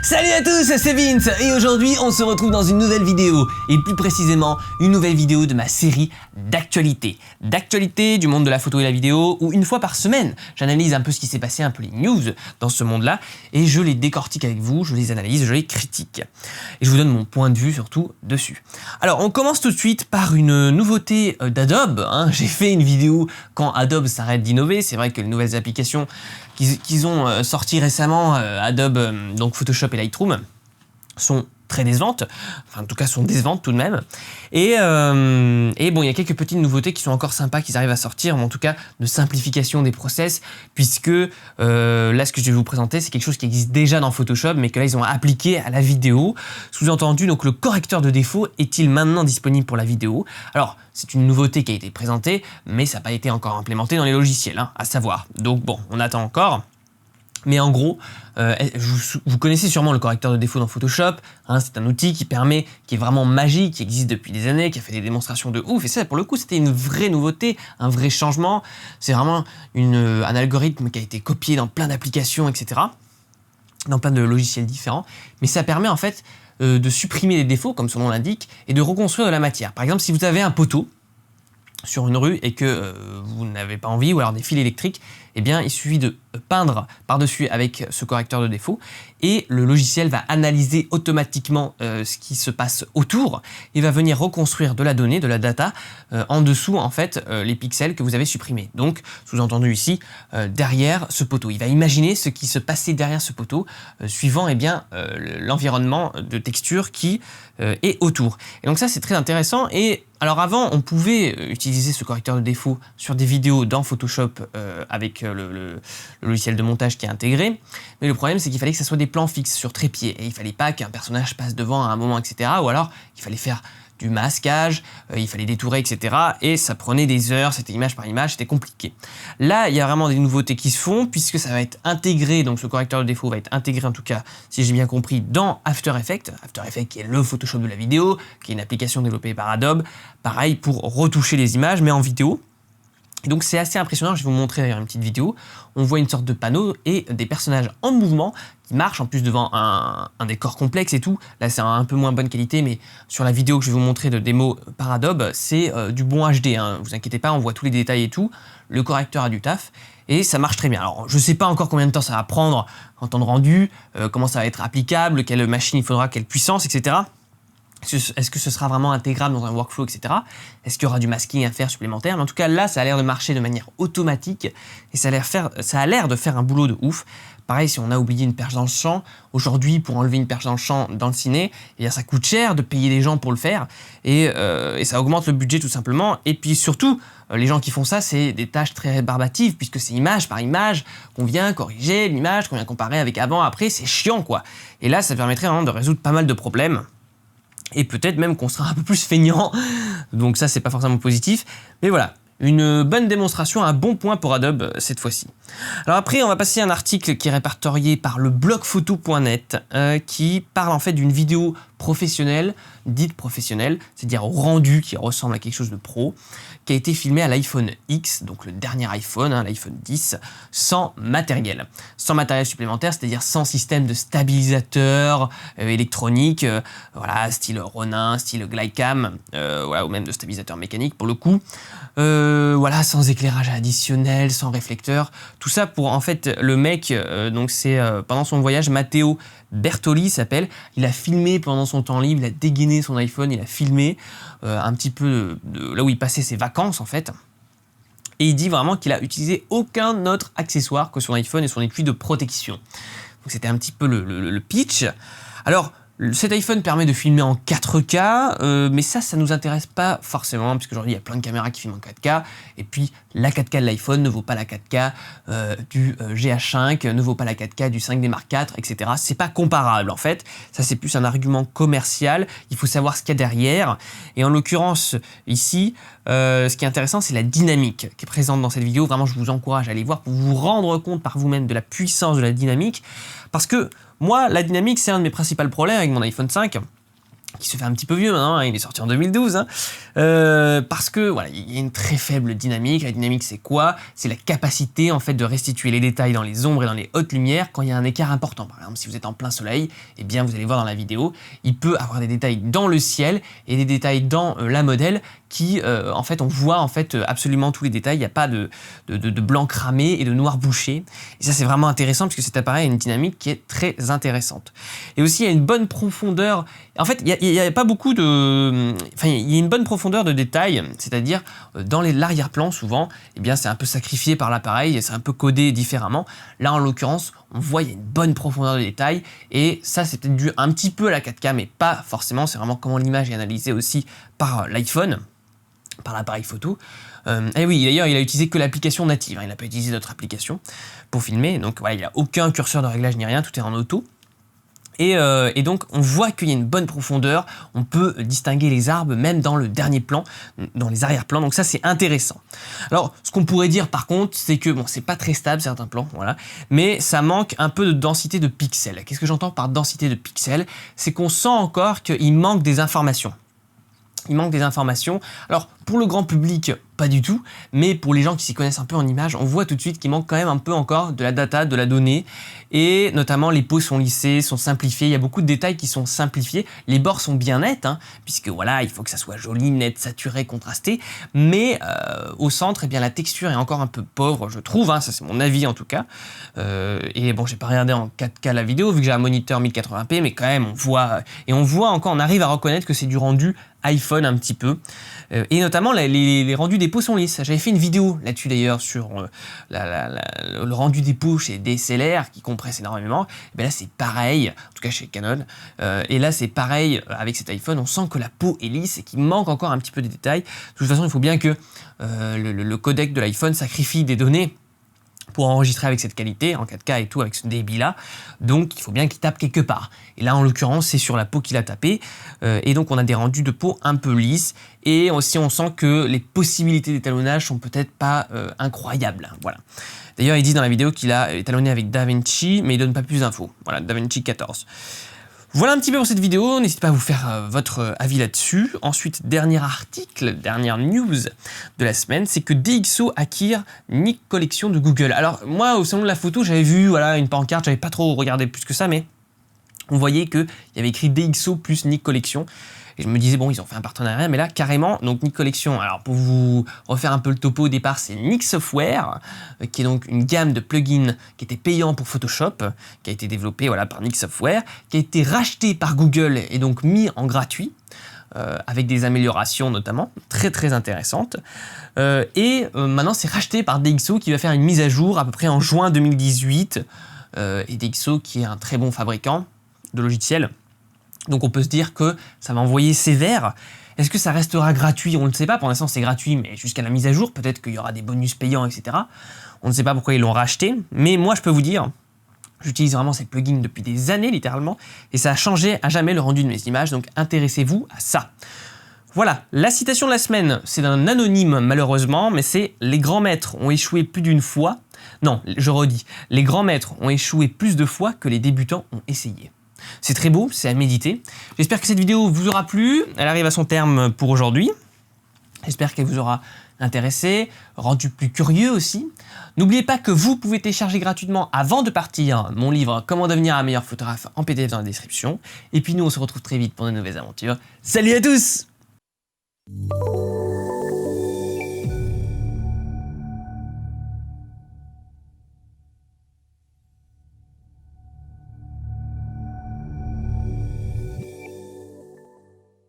Salut à tous, c'est Vince et aujourd'hui on se retrouve dans une nouvelle vidéo et plus précisément une nouvelle vidéo de ma série d'actualité du monde de la photo et la vidéo où une fois par semaine j'analyse un peu ce qui s'est passé, un peu les news dans ce monde-là et je les décortique avec vous, je les analyse, je les critique et je vous donne mon point de vue surtout dessus. Alors on commence tout de suite par une nouveauté d'Adobe, J'ai fait une vidéo quand Adobe s'arrête d'innover, c'est vrai que les nouvelles applications qu'ils ont sorti récemment, Adobe, donc Photoshop et Lightroom, sont très décevantes, enfin en tout cas sont décevantes tout de même. Et bon, il y a quelques petites nouveautés qui sont encore sympas, qu'ils arrivent à sortir, mais en tout cas de simplification des process, puisque là ce que je vais vous présenter, c'est quelque chose qui existe déjà dans Photoshop, mais que là ils ont appliqué à la vidéo. Sous-entendu, donc le correcteur de défauts est-il maintenant disponible pour la vidéo? Alors, c'est une nouveauté qui a été présentée, mais ça n'a pas été encore implémenté dans les logiciels, à savoir. Donc bon, on attend encore. Mais en gros, vous connaissez sûrement le correcteur de défauts dans Photoshop. C'est un outil qui est vraiment magique, qui existe depuis des années, qui a fait des démonstrations de ouf. Et ça, pour le coup, c'était une vraie nouveauté, un vrai changement. C'est vraiment un algorithme qui a été copié dans plein d'applications, etc. Dans plein de logiciels différents. Mais ça permet en fait de supprimer les défauts, comme son nom l'indique, et de reconstruire de la matière. Par exemple, si vous avez un poteau sur une rue et que vous n'avez pas envie, ou alors des fils électriques, eh bien il suffit de peindre par-dessus avec ce correcteur de défauts et le logiciel va analyser automatiquement ce qui se passe autour et va venir reconstruire de la donnée, de la data, en dessous en fait les pixels que vous avez supprimés. Donc sous-entendu ici, derrière ce poteau. Il va imaginer ce qui se passait derrière ce poteau, suivant l'environnement de texture qui est autour. Et donc ça c'est très intéressant. Et alors avant on pouvait utiliser ce correcteur de défauts sur des vidéos dans Photoshop avec le logiciel de montage qui est intégré, mais le problème c'est qu'il fallait que ça soit des plans fixes sur trépied et il fallait pas qu'un personnage passe devant à un moment, etc. Ou alors il fallait faire du masquage, il fallait détourer, etc. Et ça prenait des heures, c'était image par image, c'était compliqué. Là, il y a vraiment des nouveautés qui se font, puisque ça va être intégré, donc ce correcteur de défaut va être intégré, en tout cas, si j'ai bien compris, dans After Effects. After Effects qui est le Photoshop de la vidéo, qui est une application développée par Adobe, pareil pour retoucher les images, mais en vidéo. Et donc c'est assez impressionnant, je vais vous montrer une petite vidéo. On voit une sorte de panneau et des personnages en mouvement qui marchent en plus devant un décor complexe et tout. Là c'est un peu moins bonne qualité, mais sur la vidéo que je vais vous montrer de démo par Adobe, c'est du bon HD, Vous inquiétez pas, on voit tous les détails et tout. Le correcteur a du taf et ça marche très bien. Alors je sais pas encore combien de temps ça va prendre en temps de rendu, comment ça va être applicable, quelle machine il faudra, quelle puissance, etc. Est-ce que ce sera vraiment intégrable dans un workflow, etc. Est-ce qu'il y aura du masking à faire supplémentaire? Mais en tout cas, là, ça a l'air de marcher de manière automatique et ça a l'air de faire un boulot de ouf. Pareil, si on a oublié une perche dans le champ, aujourd'hui, pour enlever une perche dans le champ dans le ciné, eh bien, ça coûte cher de payer des gens pour le faire et ça augmente le budget tout simplement. Et puis surtout, les gens qui font ça, c'est des tâches très barbatives puisque c'est image par image qu'on vient corriger l'image, qu'on vient comparer avec avant, après, c'est chiant, quoi. Et là, ça permettrait vraiment de résoudre pas mal de problèmes. Et peut-être même qu'on sera un peu plus feignant, donc ça c'est pas forcément positif, mais voilà, une bonne démonstration, un bon point pour Adobe cette fois-ci. Alors après on va passer à un article qui est répertorié par le blogphoto.net qui parle en fait d'une vidéo professionnelle, dite professionnelle, c'est-à-dire au rendu qui ressemble à quelque chose de pro, qui a été filmé à l'iPhone X, donc le dernier iPhone, l'iPhone 10, sans matériel supplémentaire, c'est-à-dire sans système de stabilisateur électronique, voilà, style Ronin, style Glidecam, voilà, ou même de stabilisateur mécanique pour le coup, voilà, sans éclairage additionnel, sans réflecteur, tout ça pour en fait le mec, donc c'est pendant son voyage, Matteo Bertoli s'appelle, il a filmé pendant son temps libre, il a dégainé son iPhone, il a filmé un petit peu là où il passait ses vacances en fait. Et il dit vraiment qu'il a utilisé aucun autre accessoire que son iPhone et son étui de protection. Donc c'était un petit peu le pitch. Alors, cet iPhone permet de filmer en 4K, mais ça nous intéresse pas forcément, puisque aujourd'hui il y a plein de caméras qui filment en 4K, et puis la 4K de l'iPhone ne vaut pas la 4K du GH5, ne vaut pas la 4K du 5D Mark IV, etc. C'est pas comparable en fait, ça c'est plus un argument commercial, il faut savoir ce qu'il y a derrière, et en l'occurrence ici, ce qui est intéressant c'est la dynamique qui est présente dans cette vidéo, vraiment je vous encourage à aller voir pour vous rendre compte par vous-même de la puissance de la dynamique, parce que moi, la dynamique, c'est un de mes principaux problèmes avec mon iPhone 5. qui se fait un petit peu vieux maintenant, hein, il est sorti en 2012, hein, parce que voilà, il y a une très faible dynamique. La dynamique, c'est quoi? C'est la capacité en fait de restituer les détails dans les ombres et dans les hautes lumières quand il y a un écart important. Par exemple, si vous êtes en plein soleil, eh bien vous allez voir dans la vidéo, il peut avoir des détails dans le ciel et des détails dans la modèle qui, en fait, on voit en fait absolument tous les détails. Il n'y a pas de blanc cramé et de noir bouché. Et ça, c'est vraiment intéressant parce que cet appareil a une dynamique qui est très intéressante. Et aussi, il y a une bonne profondeur. En fait, il y a pas beaucoup de... Enfin, il y a une bonne profondeur de détails, c'est-à-dire dans l'arrière-plan, souvent, eh bien, c'est un peu sacrifié par l'appareil, c'est un peu codé différemment. Là, en l'occurrence, on voit il y a une bonne profondeur de détails, et ça, c'est peut-être dû un petit peu à la 4K, mais pas forcément, c'est vraiment comment l'image est analysée aussi par l'iPhone, par l'appareil photo. Et oui, d'ailleurs, il a utilisé que l'application native, hein, il n'a pas utilisé d'autres applications pour filmer, donc voilà, il n'y a aucun curseur de réglage ni rien, tout est en auto. Et donc, on voit qu'il y a une bonne profondeur, on peut distinguer les arbres même dans le dernier plan, dans les arrière-plans, donc ça c'est intéressant. Alors, ce qu'on pourrait dire par contre, c'est que, bon, c'est pas très stable certains plans, voilà, mais ça manque un peu de densité de pixels. Qu'est-ce que j'entends par densité de pixels? C'est qu'on sent encore qu'il manque des informations. Il manque des informations. Alors, pour le grand public, pas du tout, mais pour les gens qui s'y connaissent un peu en images, on voit tout de suite qu'il manque quand même un peu encore de la data, de la donnée, et notamment les peaux sont lissées, sont simplifiées, il y a beaucoup de détails qui sont simplifiés, les bords sont bien nets, hein, puisque voilà, il faut que ça soit joli, net, saturé, contrasté, mais au centre, eh bien, la texture est encore un peu pauvre, je trouve, hein, ça c'est mon avis en tout cas, et bon, j'ai pas regardé en 4K la vidéo, vu que j'ai un moniteur 1080p, mais quand même, on voit encore, on arrive à reconnaître que c'est du rendu iPhone un petit peu, et notamment les rendus des peaux sont lisses. J'avais fait une vidéo là-dessus d'ailleurs sur le rendu des peaux chez DSLR qui compresse énormément. Et bien là c'est pareil, en tout cas chez Canon, et là c'est pareil avec cet iPhone, on sent que la peau est lisse et qu'il manque encore un petit peu de détails. De toute façon il faut bien que le codec de l'iPhone sacrifie des données pour enregistrer avec cette qualité, en 4K et tout, avec ce débit-là. Donc, il faut bien qu'il tape quelque part. Et là, en l'occurrence, c'est sur la peau qu'il a tapé. Et donc, on a des rendus de peau un peu lisses. Et aussi, on sent que les possibilités d'étalonnage sont peut-être pas incroyables. Voilà. D'ailleurs, il dit dans la vidéo qu'il a étalonné avec DaVinci, mais il donne pas plus d'infos. Voilà, DaVinci 14. Voilà un petit peu pour cette vidéo, n'hésitez pas à vous faire votre avis là-dessus. Ensuite, dernier article, dernière news de la semaine, c'est que DxO acquiert Nik Collection de Google. Alors moi, au salon de la photo, j'avais vu voilà, une pancarte, j'avais pas trop regardé plus que ça, mais on voyait qu'il y avait écrit DxO plus Nik Collection. Et je me disais, bon, ils ont fait un partenariat, mais là, carrément, donc Nik Collection, alors pour vous refaire un peu le topo au départ, c'est Nik Software, qui est donc une gamme de plugins qui était payant pour Photoshop, qui a été développé voilà, par Nik Software, qui a été racheté par Google et donc mis en gratuit, avec des améliorations notamment, très très intéressantes. Maintenant, c'est racheté par DxO qui va faire une mise à jour à peu près en juin 2018, et DxO qui est un très bon fabricant de logiciels. Donc on peut se dire que ça va envoyer sévère. Est-ce que ça restera gratuit? On ne le sait pas, pour l'instant c'est gratuit, mais jusqu'à la mise à jour, peut-être qu'il y aura des bonus payants, etc. On ne sait pas pourquoi ils l'ont racheté, mais moi je peux vous dire, j'utilise vraiment ces plugins depuis des années littéralement, et ça a changé à jamais le rendu de mes images, donc intéressez-vous à ça. Voilà, la citation de la semaine, c'est d'un anonyme malheureusement, mais c'est « Les grands maîtres ont échoué plus d'une fois ». Non, je redis, « Les grands maîtres ont échoué plus de fois que les débutants ont essayé ». C'est très beau, c'est à méditer. J'espère que cette vidéo vous aura plu. Elle arrive à son terme pour aujourd'hui. J'espère qu'elle vous aura intéressé, rendu plus curieux aussi. N'oubliez pas que vous pouvez télécharger gratuitement avant de partir mon livre « Comment devenir un meilleur photographe » en PDF dans la description. Et puis nous, on se retrouve très vite pour de nouvelles aventures. Salut à tous!